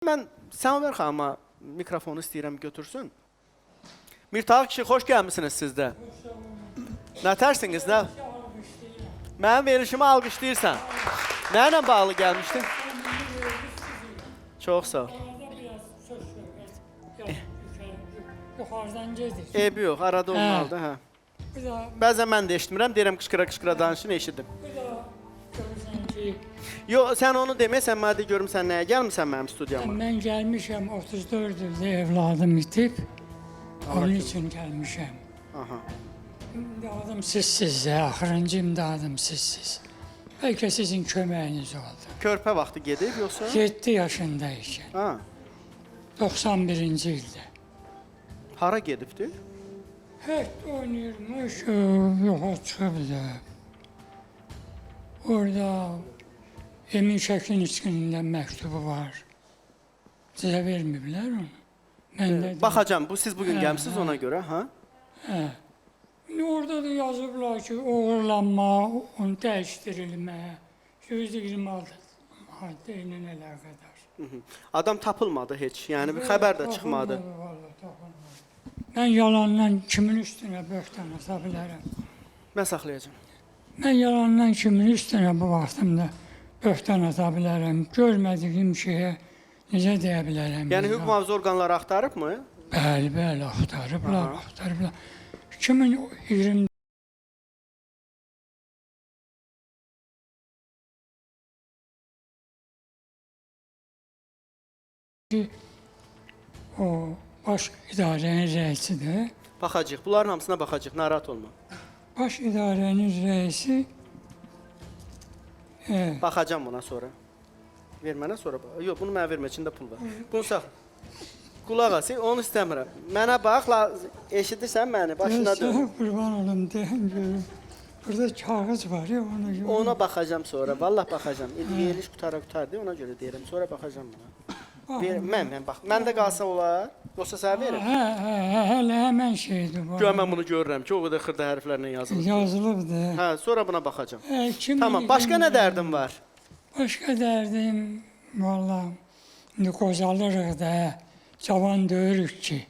Mən Səməvər xanıma mikrofonu istəyirəm götürsün. Mirtaq kişi, xoş gəlmişsiniz siz də. Nə tərsiniz, nə? Mənim verilişimi alqışlayırsan. Nə ilə bağlı gəlmişdin? Çox sağ ol. Yuxarıdan gedir. Eybi yox, arada olmalıdır, hə. Bəzən mən də eşitmirəm, deyirəm qışqıra-qışqıra danışın, eşidim. Bir də görürsən ki, Yox, sən onu deməyəsən, mən də görüm sən nəyə gəlmirsən mənim studiyama. mən gəlmişəm 34 ildə evladım itib, onun üçün gəlmişəm. Aha. İmdadım sizsiniz, axırıncı imdadım sizsiniz. Bəlkə sizin köməyiniz oldu. Körpə vaxtı gedib, yoxsa? 7 yaşındaykən, Ha. 91-ci ildə. Hara gedibdi? Hət oynayırmış, yoxa çıxıbdı. Orada Emin Şəklin içkinindən məktubu var. Sizə verməyiblər onu. Mən də Baxacam, bu siz bugün gəlmişsiniz ona görə, ha? hə. Orada da yazıblar ki, oğurlanma, onu dəyişdirilmə, 126 maddə ilə əlaqədar. Adam tapılmadı heç, yəni bir xəbər də çıxmadı. Tapılmadı, vallahi tapılmadı. Mən yalandan kimin üstünə böhtan ata bilərəm? Mən saxlayacam. Mən yalandan kimin üstünə bu vaxtımda böhtan ata bilərəm? Görmədiyim şeyə necə deyə bilərəm? Yəni hüquq mühafizə orqanları axtarıbmı? Bəli, bəli, axtarıblar. 2020 o baş idarənin rəisidir. Baxacaq, bunların hamısına baxacaq, narahat olma. Baş idarənin rəisi Baxacam buna sonra. Ver mənə sonra. Yox, bunu mənə vermə, içində pul var. Bunu sax. Qulaq as, onu istəmirəm. Mənə bax, eşidirsən məni, başına dön. Sənə qurban olum deyən görüm. Burada kağız var ya, ona görə. Ona baxacam sonra, vallah baxacam. Veriliş qutardı, ona görə deyirəm. Sonra baxacam buna. Mən bax. Məndə qalsa olar, yoxsa sənə verim. Hələ həmən şeydir bu. Gör, mən bunu görürəm ki, o qədər xırda hərflərlə yazılır. Yazılıbdır. Hə, sonra buna baxacam. 2020 Tamam, başqa nə dərdin var? Başqa dərdim, valla, indi qocalırıq da, cavan döyürük ki.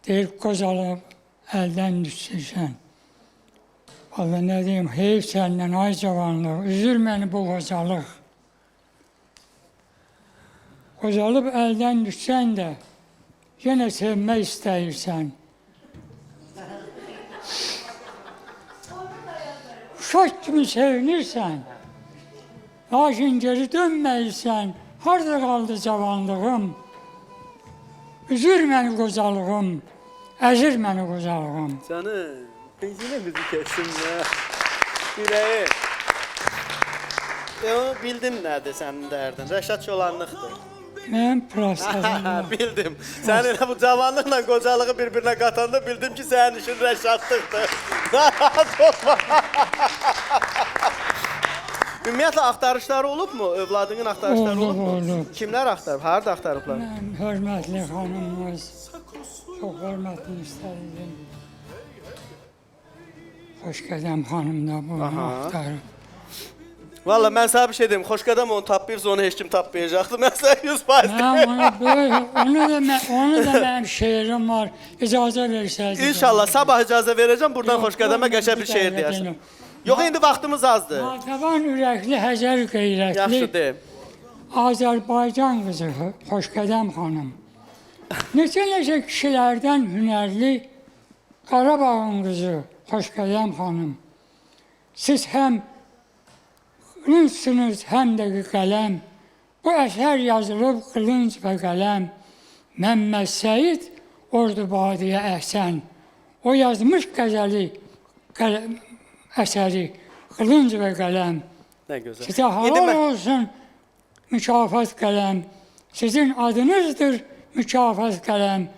Deyir, qocalıb, əldən düşsün. Valla nə deyim, heyf səndən, ay cavanlıq, üzür məni bu qocalıq. Qocalıb əldən düşsən də, yenə sevmək istəyirsən. Uşaq kimi sevinirsən, lakin geri dönməyirsən, harada qaldı cavanlığım? Üzür məni qocalığım, əzir məni qocalığım. Canım, benzinə bizi kəssin ya. Ürəyi. Onu bildim nədir sənin dərdin, Rəşad Çolanlıqdır. Mən prostatım. Bildim. Sən elə bu cavanlıqla qocalığı bir-birinə qatanda bildim ki, sənin işin Rəşadlıqdır. Rahat olma. Ümumiyyətlə, axtarışları olubmu? Övladının axtarışları olubmu? Olub. Kimlər axtarıb? Harada axtarıblar? Mən hörmətli xanımımız, çox hörmətli istəyirdim. Xoşqədəm xanım da bunu axtarıb. Valla mən sənə bir şey deyim, Xoşqədəm onu tapmayırsa onu heç kim tapmayacaqdı. Mən sənə 100% Mən ona böyük, onu da mənim şeirim var, icazə versəydim. İnşallah sabah icazə verəcəm, buradan Xoşqədəmə qəşəng bir şeir deyərsən. Yox, indi vaxtımız azdır. Natəvan ürəkli, Həzər qeyrətli, Yaxşı deyim. Azərbaycan qızı Xoşqədəm xanım. Neçə kişilərdən hünərli Qarabağın qızı Xoşqədəm xanım. Siz həm qılıncsınız, həm də qələm. Bu əsər yazılıb qılınc və qələm. Məmməd Səid Ordubadiyə Əhsən. O yazmış qəzəli əsəri qılınc və qələm. Nə gözəl. Sizə halal olsun mükafat qələm. Sizin adınızdır mükafat qələm.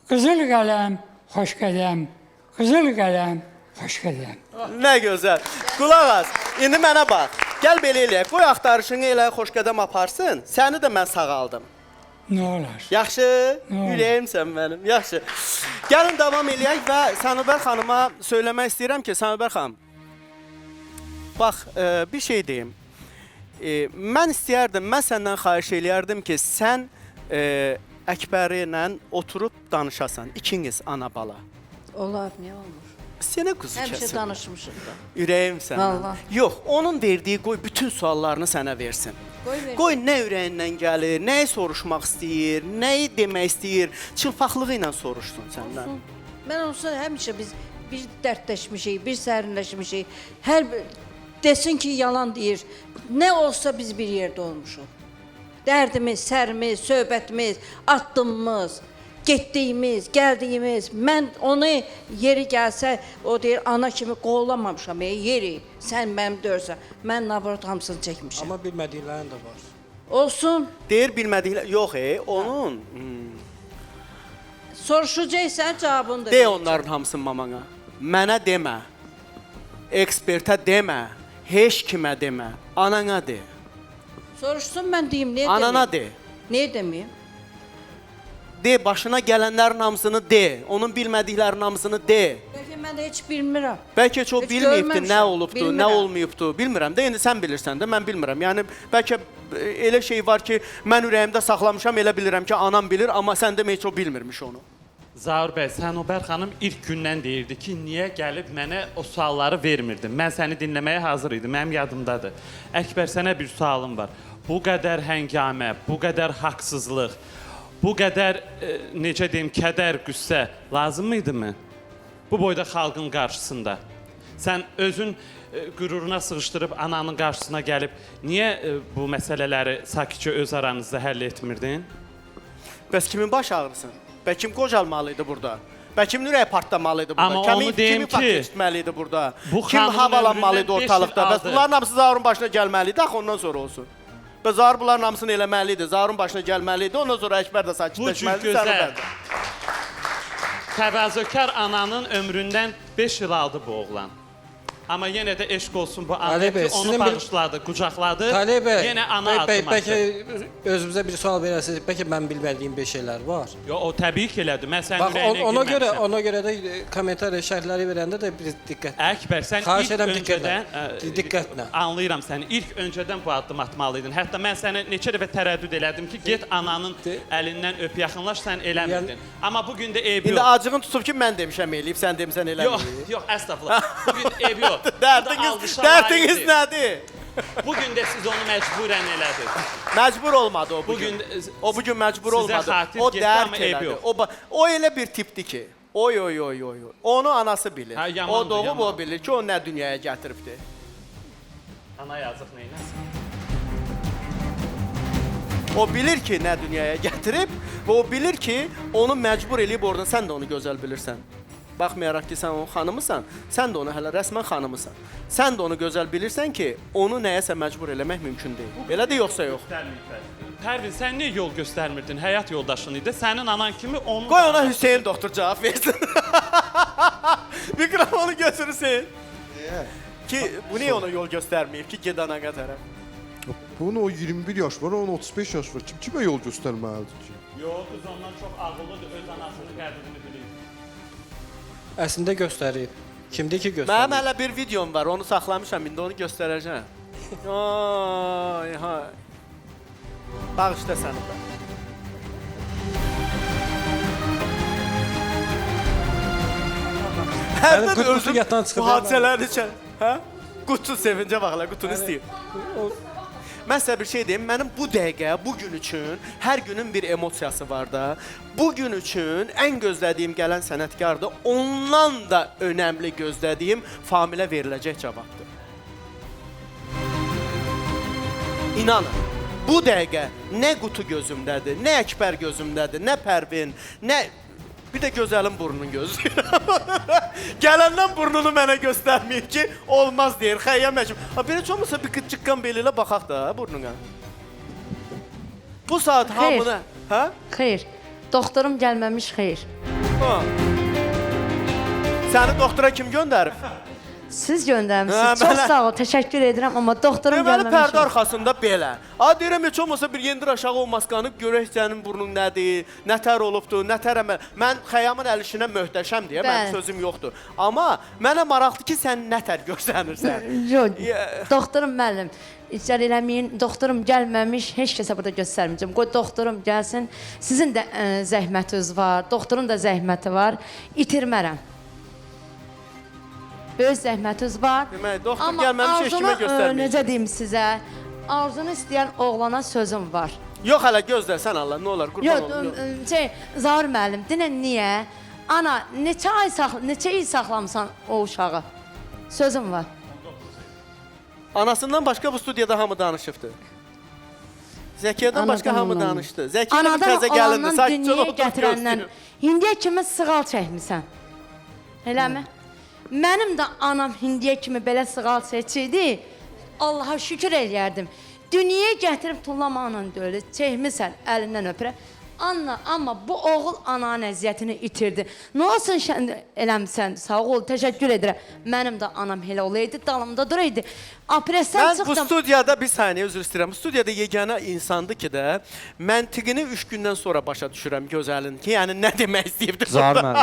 Qızıl qələm, xoş qələm. Qızıl qələm, xoş qələm. Nə gözəl. Qulaq as, indi mənə bax. Gəl belə eləyək, qoy axtarışını elə Xoşqədəm aparsın, səni də mən sağaldım. Nə olar? Yaxşı, ürəyimsən mənim, yaxşı. Gəlin davam eləyək və Səməvər xanıma söyləmək istəyirəm ki, Səməvər xanım, bax, bir şey deyim. Mən istəyərdim, mən səndən xahiş eləyərdim ki, sən Əkbəri ilə oturub danışasan, ikiniz ana bala. Olar, niyə olmur? Sənə quzu Həmişə kəsin. danışmışıq da. Ürəyim səndən. Vallahi. Yox, onun verdiyi qoy bütün suallarını sənə versin. Qoy versin. Qoy nə ürəyindən gəlir, nəyi soruşmaq istəyir, nəyi demək istəyir, çılpaqlığı ilə soruşsun səndən. Mən olsa həmişə biz bir dərdləşmişik, bir sərinləşmişik. Hər desin ki, yalan deyir. Nə olsa biz bir yerdə olmuşuq. Dərdimiz, sərimiz, söhbətimiz, addımımız, getdiyimiz, gəldiyimiz. Mən onu yeri gəlsə, o deyir, ana kimi qollamamışam, yeri. Sən mənim dörsən. Mən nabrot hamısını çəkmişəm. Amma bilmədiklərin də var. Olsun. Deyir bilmədiklər, yox onun. Soruşacaqsan, cavabını da De verəcəm. onların hamısını mamana. Mənə demə. Ekspertə demə. Heç kimə demə. Anana de. Soruşsun, mən deyim, niyə Anana deməyim? de. Niyə deməyim? De, başına gələnlərin hamısını de. Onun bilmədiklərinin hamısını de. Bəlkə mən də heç bilmirəm. Bəlkə heç o Heç bilməyibdi, görməmişəm, nə olubdu, nə bilmirəm. olmayıbdı, bilmirəm də. İndi sən bilirsən də, mən bilmirəm. Yəni bəlkə elə şey var ki, mən ürəyimdə saxlamışam, elə bilirəm ki, anam bilir, amma sən demə heç o bilmirmiş onu. Zaur bəy, Sənubər xanım ilk gündən deyirdi ki, niyə gəlib mənə o sualları vermirdin? Mən səni dinləməyə hazır idim, mənim yadımdadır. Əkbər, sənə bir sualım var. Bu qədər həngamə, bu qədər haqsızlıq, bu qədər, necə deyim, kədər, qüssə lazım idimi? Bu boyda xalqın qarşısında. Sən özün qüruruna sığışdırıb ananın qarşısına gəlib, niyə bu məsələləri sakitcə öz aranızda həll etmirdin? Bəs kimin baş ağrısın? Bə kim qocalmalıydı burada? Bə kimin ürəyi partlamalıydı burada? Amma onu deyim kimi ki, paketməliydi burada? bu Kim xanımın havalanmalıydı ömründən beş ortalıqda? il Bəs aldı. bunların hamısı Zaurun başına gəlməliydi, axı ondan sonra olsun. Və Zaur bunların hamısını eləməliydi, Zaurun başına gəlməliydi, ondan sonra Əkbər də Bu cür sakitləşməlidir, gözəl, Sənubər də. təvazökar ananın ömründən 5 il aldı bu oğlan. Amma yenə də eşq olsun bu ana Ali bəy, ki, onu sizin bir- bağışladı, qucaqladı. Talib bəy, Yenə ana addım bəlkə atdı. özümüzə bir sual verəsiniz. Bəlkə mən bilmədiyim bir şeylər var. Yo, o təbii ki elədi. Mən sənin Bax, ürəyinə ona görə də kommentar şərhləri verəndə də bir diqqət. Əkbər, sən Xahiş ilk edirəm öncədən diqqətlə. Anlayıram səni. İlk öncədən bu addım atmalıydın. Hətta mən sənə neçə dəfə tərəddüd elədim ki, get ananın əlindən öp, yaxınlaş, sən eləmirdin. Amma bu gün də eybi İndi yox. acığın tutub ki, mən demişəm eləyib, sən demisən Yox, eləməyib. yox, əstəğfurullah. Bu gün eybi yox. Dərdiniz nədir? Bu gün də siz onu məcburən elədiniz. Məcbur olmadı o Bu bugün. gün O bugün məcbur sizə olmadı. xatir O getdi, dərk amma eybi elədi. yox. O elə bir tipdir ki, oy oy oy oy. Onu anası bilir. Ha, yamandır, O doğub yaman. o bilir ki, o nə dünyaya gətiribdi. Ana yazıq neynəsin? O bilir ki, nə dünyaya gətirib və o bilir ki, onu məcbur eləyib oradan. Sən də onu gözəl bilirsən. Baxmayaraq ki, sən onun xanımısan, sən də onu hələ rəsmən xanımısan. Sən də onu gözəl bilirsən ki, onu nəyəsə məcbur eləmək mümkün deyil. Belədir yoxsa yox? Pərvin, sən niyə yol göstərmirdin? Həyat yoldaşın idi. Sənin anan kimi onu... Qoy ona Hüseyin doktor cavab versin. Mikrofonu götür Hüseyin. Ki, bu niyə ona yol göstərməyib ki, ged ana tərəf? Bunun o 21 yaş var, onun 35 yaş var. Kimə yol göstərməlidir ki? Yox, qız ondan çox ağıllıdır, öz anasının qədrini bilir. Əslində göstərib. Kimdir ki Mənim göstərib? hələ bir videom var, onu saxlamışam, indi onu göstərəcəm. Ay, ha. Bağışla səni də. Hərdən qutu özüm yatdan çıxıb bu hadisələri içən, hə? Qutu sevincə baxla, qutunu istəyir. Mən sizə bir şey deyim, mənim bu dəqiqə, bu gün üçün hər günün bir emosiyası var da. Bu gün üçün ən gözlədiyim gələn sənətkardır, ondan da önəmli gözlədiyim Familə veriləcək cavabdır. İnanın, bu dəqiqə nə Qutu gözümdədir, nə Əkbər gözümdədir, nə Pərvin, nə... Bir də gözəlim burnunun gözləyirəm. Gələndən burnunu mənə göstərməyib ki, olmaz deyir, xəyyəm məcbur. Bir heç olmasa bir qıcıqqan belilə baxaq da burnuna. Bu saat Xeyr. hamını... Hə? Xeyr, doktorum gəlməmiş xeyr. Ha. Səni doktora kim göndərib? Siz göndərmisiniz. Hə, Çox mənə- sağ ol, təşəkkür edirəm, amma doktorum Deməli, gəlməmiş pərdə xeyr. arxasında belə. Deyirəm, heç olmasa bir yendir aşağı o maskanı, görək sənin burnun nədir, nətər olubdur, nətər əməl. Mən Xəyyamın əl işinə möhtəşəm deyə, mənim Bəli. sözüm yoxdur. Amma mənə maraqlı ki, sən nətər görsənirsən. Yox, Yeah. doktorum müəllim. icra eləməyin. Doktorum gəlməmiş, heç kəsə burada göstərməyəcəm. Qoy doktorum gəlsin. Sizin də zəhmətiniz var, doktorun da zəhməti var. İtirmərəm. Böyük zəhmətiniz var. Demək, doktor Amma gəlməmiş heç kimə arzunu, göstərməyəcək. necə deyim sizə, arzunu istəyən oğlana sözüm var. Yox hələ gözlə sən Allah, nə olar qurban Yox, olum. Yox. Zahir müəllim, denən niyə? Ana, neçə il saxlamısan o uşağı? Sözüm var. Anasından başqa bu studiyada hamı danışıbdı. Zəkiyədən başqa Anadan hamı olandan. danışdı. Zəkiyə bir Anadan təzə gəlindi, olandan sakitcə dünyaya oturub gətirəndən gözləyir. indiyə kimi sığal çəkmisən. Eləmi? Mənim də anam indiyə kimi belə sığal çəkirdi. Allaha şükür eləyərdim. Dünyaya gətirib tullamaqla deyil, çəkmisən, əlindən öpürə. Anna, amma bu oğul ananın əziyyətini itirdi. Nə olsun eləmsən, sağ ol, təşəkkür edirəm. Mənim də anam elə olaydı, dalımda duraydı. Apresdən Mən bu çıxdım. studiyada, bir saniyə üzr istəyirəm, bu studiyada yeganə insandı ki də, məntiqini 3 gündən sonra başa düşürəm gözəlin ki, yəni nə demək istəyibdir. Zahir müəllim.